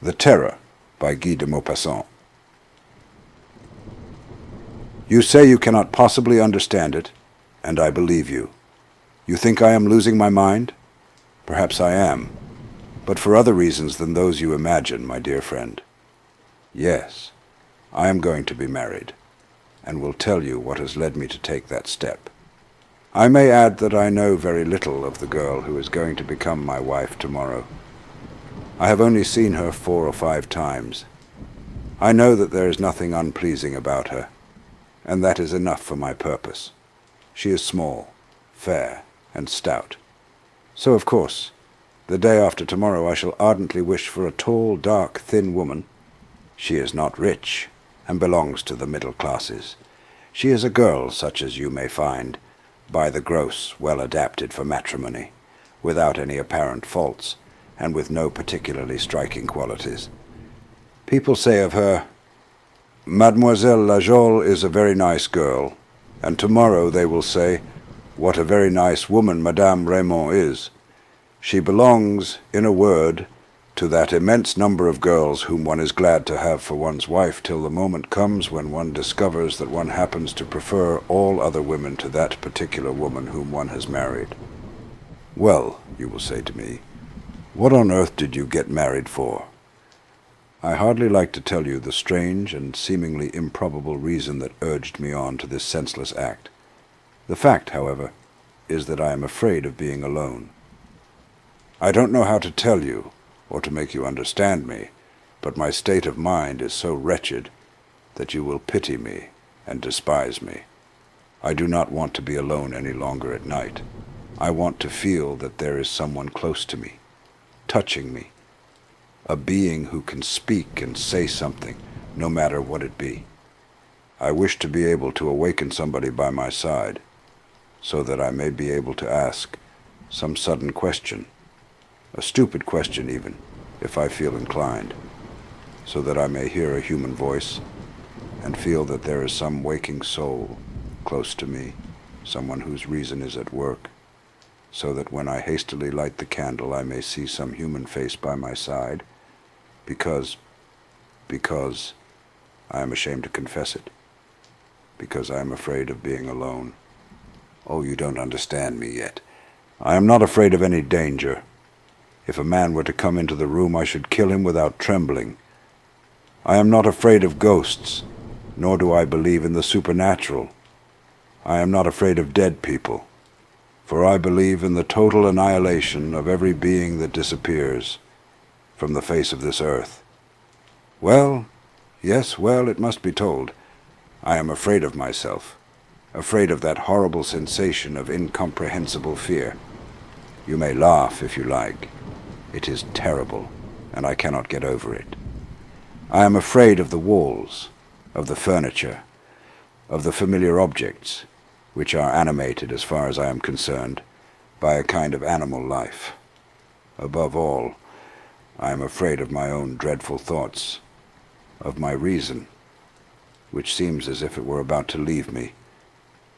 The Terror by Guy de Maupassant. You say you cannot possibly understand it, and I believe you. You think I am losing my mind? Perhaps I am, but for other reasons than those you imagine, my dear friend. Yes, I am going to be married, and will tell you what has led me to take that step. I may add that I know very little of the girl who is going to become my wife tomorrow. I have only seen her 4 or 5 times. I know that there is nothing unpleasing about her, and that is enough for my purpose. She is small, fair, and stout. So, of course, the day after tomorrow I shall ardently wish for a tall, dark, thin woman. She is not rich, and belongs to the middle classes. She is a girl such as you may find, by the gross, well adapted for matrimony, without any apparent faults, and with no particularly striking qualities. People say of her, "Mademoiselle Lajol is a very nice girl," and tomorrow they will say, "What a very nice woman Madame Raymond is." She belongs, in a word, to that immense number of girls whom one is glad to have for one's wife till the moment comes when one discovers that one happens to prefer all other women to that particular woman whom one has married. "Well," you will say to me, "what on earth did you get married for?" I hardly like to tell you the strange and seemingly improbable reason that urged me on to this senseless act. The fact, however, is that I am afraid of being alone. I don't know how to tell you, or to make you understand me, but my state of mind is so wretched that you will pity me and despise me. I do not want to be alone any longer at night. I want to feel that there is someone close to me, touching me, a being who can speak and say something, no matter what it be. I wish to be able to awaken somebody by my side, so that I may be able to ask some sudden question, a stupid question even, if I feel inclined, so that I may hear a human voice and feel that there is some waking soul close to me, someone whose reason is at work, so that when I hastily light the candle I may see some human face by my side, because I am ashamed to confess it, because I am afraid of being alone. Oh, you don't understand me yet. I am not afraid of any danger. If a man were to come into the room, I should kill him without trembling. I am not afraid of ghosts, nor do I believe in the supernatural. I am not afraid of dead people, for I believe in the total annihilation of every being that disappears from the face of this earth. Well, yes, well, it must be told, I am afraid of myself, afraid of that horrible sensation of incomprehensible fear. You may laugh if you like. It is terrible, and I cannot get over it. I am afraid of the walls, of the furniture, of the familiar objects, which are animated, as far as I am concerned, by a kind of animal life. Above all, I am afraid of my own dreadful thoughts, of my reason, which seems as if it were about to leave me,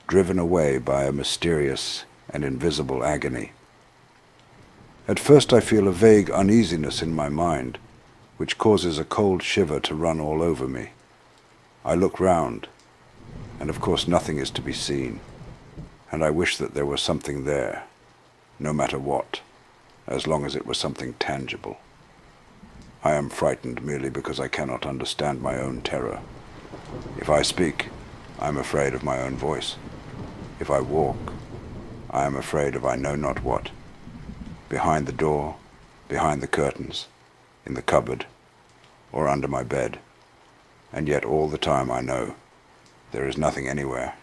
driven away by a mysterious and invisible agony. At first I feel a vague uneasiness in my mind, which causes a cold shiver to run all over me. I look round, and of course nothing is to be seen, and I wish that there was something there, no matter what, as long as it was something tangible. I am frightened merely because I cannot understand my own terror. If I speak, I am afraid of my own voice. If I walk, I am afraid of I know not what. Behind the door, behind the curtains, in the cupboard, or under my bed. And yet all the time I know there is nothing anywhere,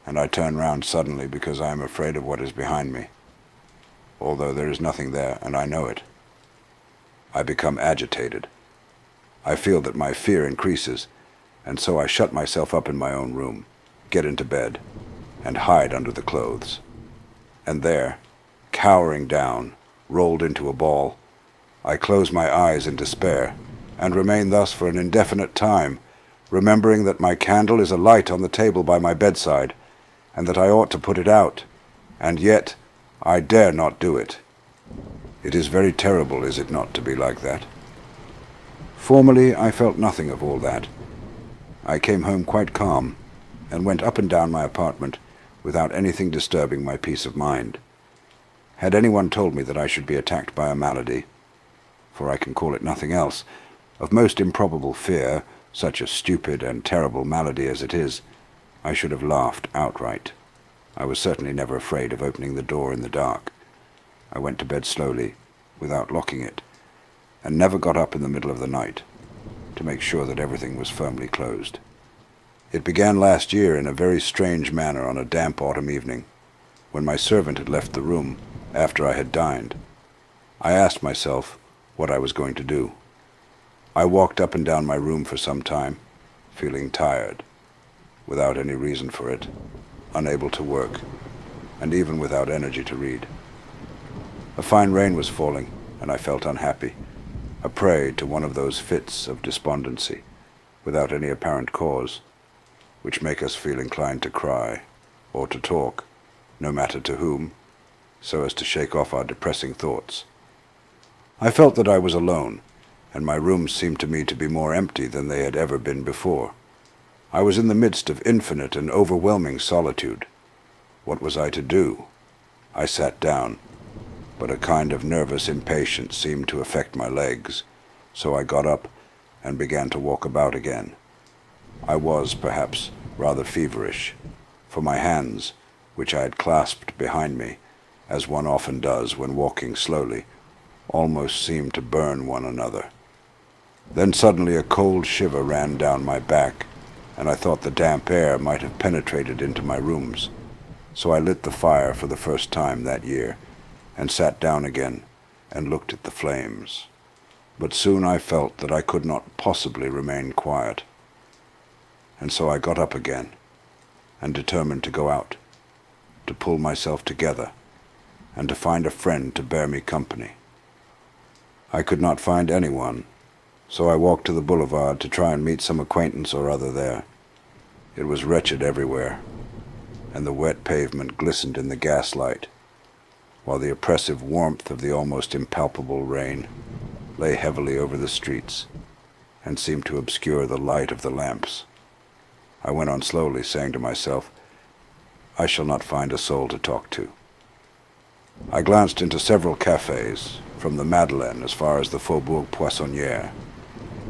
and I turn round suddenly because I am afraid of what is behind me, although there is nothing there and I know it. I become agitated. I feel that my fear increases, and so I shut myself up in my own room, get into bed, and hide under the clothes. And there, cowering down, rolled into a ball, I close my eyes in despair, and remain thus for an indefinite time, remembering that my candle is alight on the table by my bedside, and that I ought to put it out, and yet I dare not do it. It is very terrible, is it not, to be like that? Formerly, I felt nothing of all that. I came home quite calm, and went up and down my apartment without anything disturbing my peace of mind. Had anyone told me that I should be attacked by a malady, for I can call it nothing else, of most improbable fear, such a stupid and terrible malady as it is, I should have laughed outright. I was certainly never afraid of opening the door in the dark. I went to bed slowly, without locking it, and never got up in the middle of the night to make sure that everything was firmly closed. It began last year in a very strange manner on a damp autumn evening, when my servant had left the room after I had dined. I asked myself what I was going to do. I walked up and down my room for some time, feeling tired, without any reason for it, unable to work, and even without energy to read. A fine rain was falling, and I felt unhappy, a prey to one of those fits of despondency, without any apparent cause, which make us feel inclined to cry, or to talk, no matter to whom, so as to shake off our depressing thoughts. I felt that I was alone, and my rooms seemed to me to be more empty than they had ever been before. I was in the midst of infinite and overwhelming solitude. What was I to do? I sat down, but a kind of nervous impatience seemed to affect my legs, so I got up and began to walk about again. I was, perhaps, rather feverish, for my hands, which I had clasped behind me, as one often does when walking slowly, almost seemed to burn one another. Then suddenly a cold shiver ran down my back, and I thought the damp air might have penetrated into my rooms. So I lit the fire for the first time that year, and sat down again and looked at the flames. But soon I felt that I could not possibly remain quiet. And so I got up again, and determined to go out, to pull myself together, and to find a friend to bear me company. I could not find anyone, so I walked to the boulevard to try and meet some acquaintance or other there. It was wretched everywhere, and the wet pavement glistened in the gaslight, while the oppressive warmth of the almost impalpable rain lay heavily over the streets and seemed to obscure the light of the lamps. I went on slowly, saying to myself, I shall not find a soul to talk to. I glanced into several cafes, from the Madeleine as far as the Faubourg Poissonnière,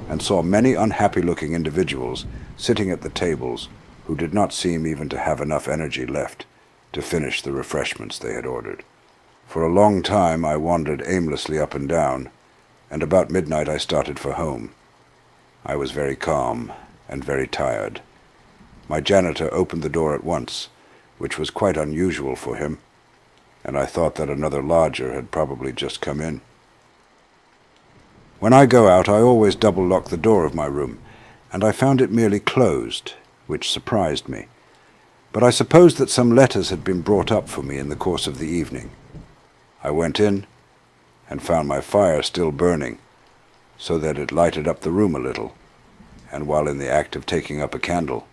and saw many unhappy-looking individuals sitting at the tables who did not seem even to have enough energy left to finish the refreshments they had ordered. For a long time I wandered aimlessly up and down, and about midnight I started for home. I was very calm and very tired. My janitor opened the door at once, which was quite unusual for him, and I thought that another lodger had probably just come in. When I go out, I always double-lock the door of my room, and I found it merely closed, which surprised me. But I supposed that some letters had been brought up for me in the course of the evening. I went in, and found my fire still burning, so that it lighted up the room a little, and while in the act of taking up a candle,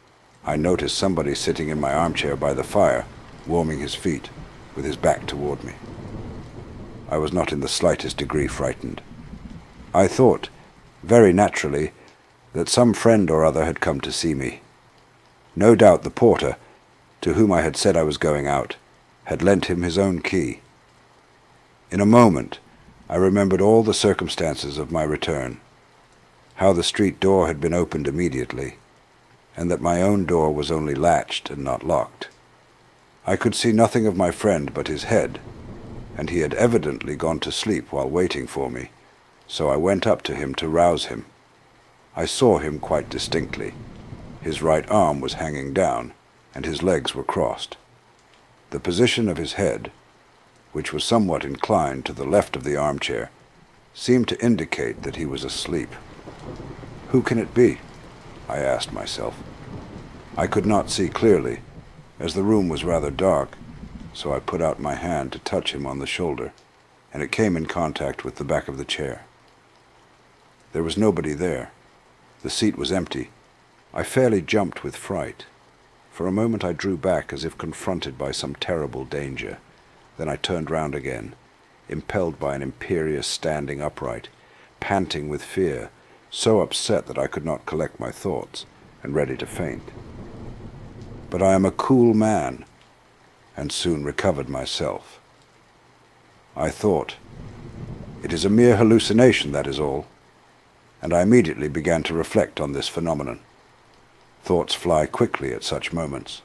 I noticed somebody sitting in my armchair by the fire, warming his feet, with his back toward me. I was not in the slightest degree frightened. I thought, very naturally, that some friend or other had come to see me. No doubt the porter, to whom I had said I was going out, had lent him his own key. In a moment, I remembered all the circumstances of my return, how the street door had been opened immediately, and that my own door was only latched and not locked. I could see nothing of my friend but his head, and he had evidently gone to sleep while waiting for me, so I went up to him to rouse him. I saw him quite distinctly. His right arm was hanging down, and his legs were crossed. The position of his head, which was somewhat inclined to the left of the armchair, seemed to indicate that he was asleep. Who can it be? I asked myself. I could not see clearly, as the room was rather dark, so I put out my hand to touch him on the shoulder, and it came in contact with the back of the chair. There was nobody there. The seat was empty. I fairly jumped with fright. For a moment I drew back as if confronted by some terrible danger. Then I turned round again, impelled by an imperious standing upright, panting with fear, so upset that I could not collect my thoughts, and ready to faint. But I am a cool man, and soon recovered myself. I thought, it is a mere hallucination, that is all, and I immediately began to reflect on this phenomenon. Thoughts fly quickly at such moments.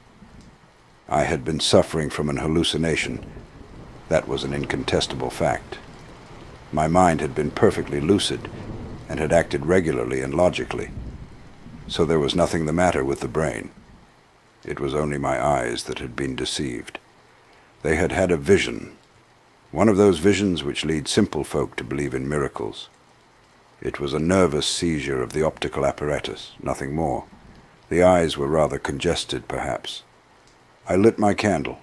I had been suffering from an hallucination. That was an incontestable fact. My mind had been perfectly lucid and had acted regularly and logically, so there was nothing the matter with the brain. It was only my eyes that had been deceived. They had had a vision, one of those visions which lead simple folk to believe in miracles. It was a nervous seizure of the optical apparatus, nothing more. The eyes were rather congested, perhaps. I lit my candle,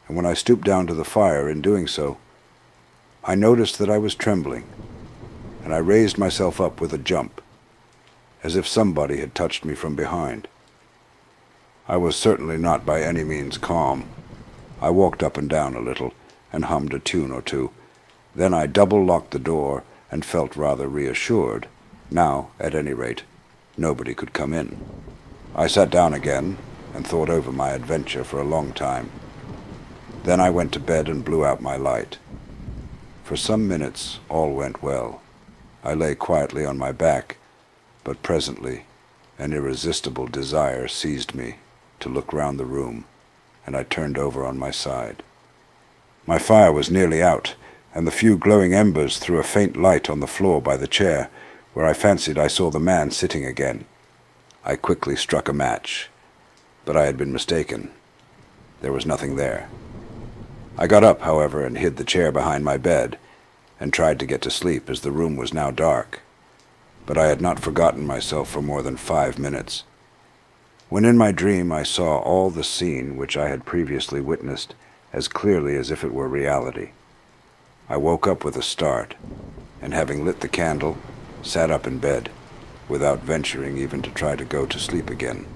and when I stooped down to the fire in doing so, I noticed that I was trembling, and I raised myself up with a jump, as if somebody had touched me from behind. I was certainly not by any means calm. I walked up and down a little, and hummed a tune or two. Then I double-locked the door, and felt rather reassured. Now, at any rate, nobody could come in. I sat down again, and thought over my adventure for a long time. Then I went to bed and blew out my light. For some minutes all went well. I lay quietly on my back, but presently an irresistible desire seized me to look round the room, and I turned over on my side. My fire was nearly out, and the few glowing embers threw a faint light on the floor by the chair, where I fancied I saw the man sitting again. I quickly struck a match, but I had been mistaken. There was nothing there. I got up, however, and hid the chair behind my bed, and tried to get to sleep, as the room was now dark. But I had not forgotten myself for more than 5 minutes, when in my dream I saw all the scene which I had previously witnessed as clearly as if it were reality. I woke up with a start, and having lit the candle, sat up in bed, without venturing even to try to go to sleep again.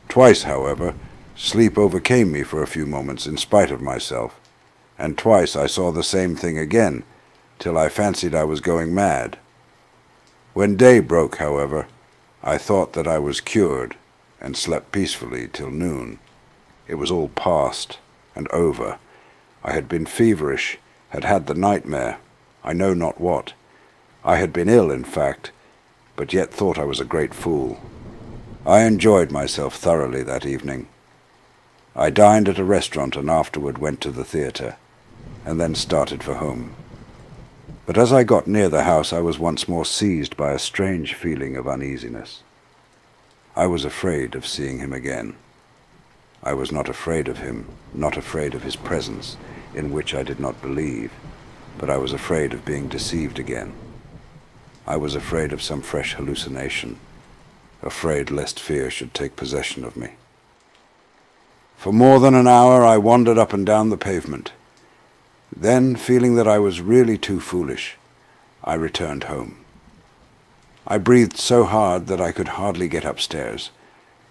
Twice, however, sleep overcame me for a few moments in spite of myself, and twice I saw the same thing again, till I fancied I was going mad. When day broke, however, I thought that I was cured, and slept peacefully till noon. It was all past and over. I had been feverish, had had the nightmare, I know not what. I had been ill, in fact, but yet thought I was a great fool. I enjoyed myself thoroughly that evening. I dined at a restaurant and afterward went to the theatre, and then started for home. But as I got near the house, I was once more seized by a strange feeling of uneasiness. I was afraid of seeing him again. I was not afraid of him, not afraid of his presence, in which I did not believe, but I was afraid of being deceived again. I was afraid of some fresh hallucination, afraid lest fear should take possession of me. For more than an hour I wandered up and down the pavement. Then, feeling that I was really too foolish, I returned home. I breathed so hard that I could hardly get upstairs,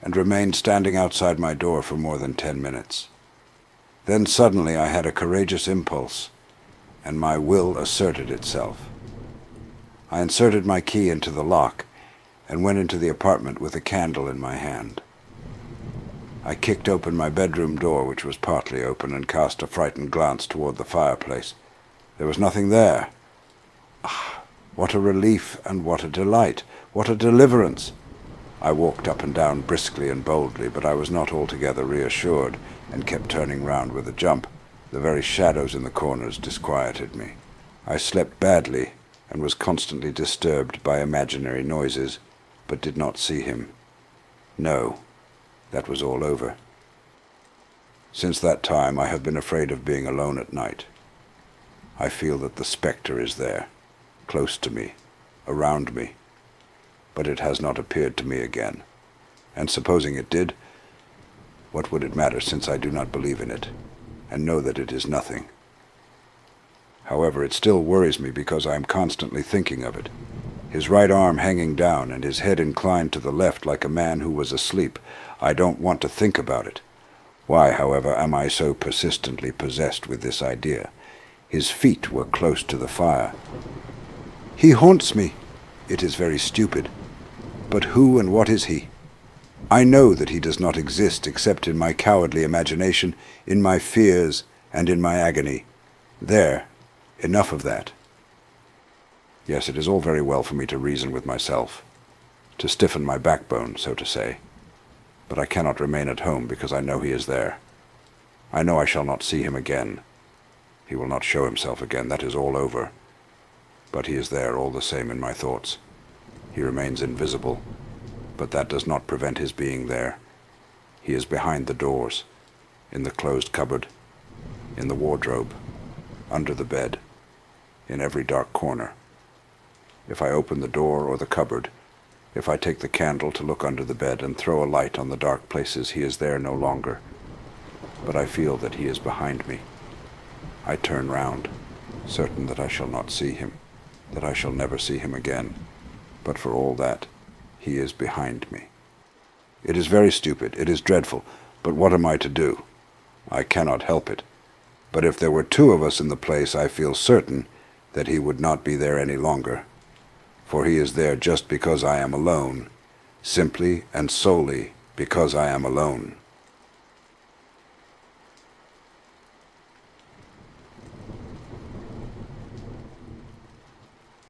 and remained standing outside my door for more than 10 minutes. Then suddenly I had a courageous impulse, and my will asserted itself. I inserted my key into the lock, and went into the apartment with a candle in my hand. I kicked open my bedroom door, which was partly open, and cast a frightened glance toward the fireplace. There was nothing there. Ah, what a relief and what a delight! What a deliverance! I walked up and down briskly and boldly, but I was not altogether reassured, and kept turning round with a jump. The very shadows in the corners disquieted me. I slept badly, and was constantly disturbed by imaginary noises, but did not see him. No, that was all over. Since that time I have been afraid of being alone at night. I feel that the spectre is there, close to me, around me, but it has not appeared to me again. And supposing it did, what would it matter, since I do not believe in it, and know that it is nothing? However, it still worries me because I am constantly thinking of it. His right arm hanging down and his head inclined to the left like a man who was asleep. I don't want to think about it. Why, however, am I so persistently possessed with this idea? His feet were close to the fire. He haunts me, It is very stupid. But who and what is he? I know that he does not exist except in my cowardly imagination, in my fears, and in my agony. There, enough of that. Yes, it is all very well for me to reason with myself, to stiffen my backbone, so to say. But I cannot remain at home because I know he is there. I know I shall not see him again. He will not show himself again, that is all over. But he is there all the same in my thoughts. He remains invisible, but that does not prevent his being there. He is behind the doors, in the closed cupboard, in the wardrobe, under the bed, in every dark corner. If I open the door or the cupboard, if I take the candle to look under the bed and throw a light on the dark places, he is there no longer. But I feel that he is behind me. I turn round, certain that I shall not see him, that I shall never see him again. But for all that, he is behind me. It is very stupid, it is dreadful, but what am I to do? I cannot help it. But if there were two of us in the place, I feel certain that he would not be there any longer. For he is there just because I am alone, simply and solely because I am alone.